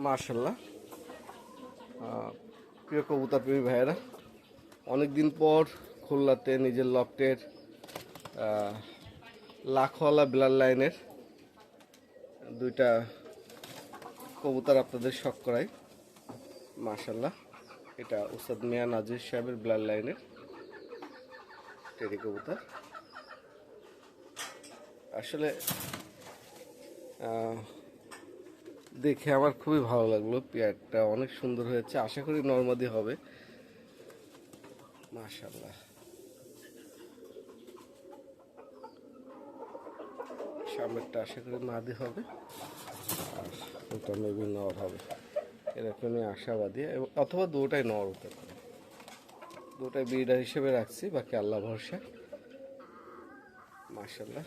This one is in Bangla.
মাশাল্লাহ। প্রিয় কবুতর প্রেমী ভাইয়েরা, অনেকদিন পর খুলনাতে নিজের লফটের লাখওয়ালা ব্লাড লাইনের দুইটা কবুতর আপনাদের শখ করাই। মাশাল্লাহ, এটা উস্তাদ মিয়া নাজির সাহেবের ব্লাড লাইনের টেডি কবুতর। আসলে দেখে আমার খুবই ভালো লাগলো, পেয়ারটা অনেক সুন্দর হয়েছে, আশা করি নরমাদি হবে। মাশাল্লাহ, সামনেরটা আশা করি মাদি হবে আর ওটা মেবি নর হবে, এরকমই আশাবাদী, অথবা দুটাই নর হতে পারে। দুটাই ব্রিডার হিসেবে রাখছি, বাকি আল্লাহ ভরসা। মাশাল্লাহ।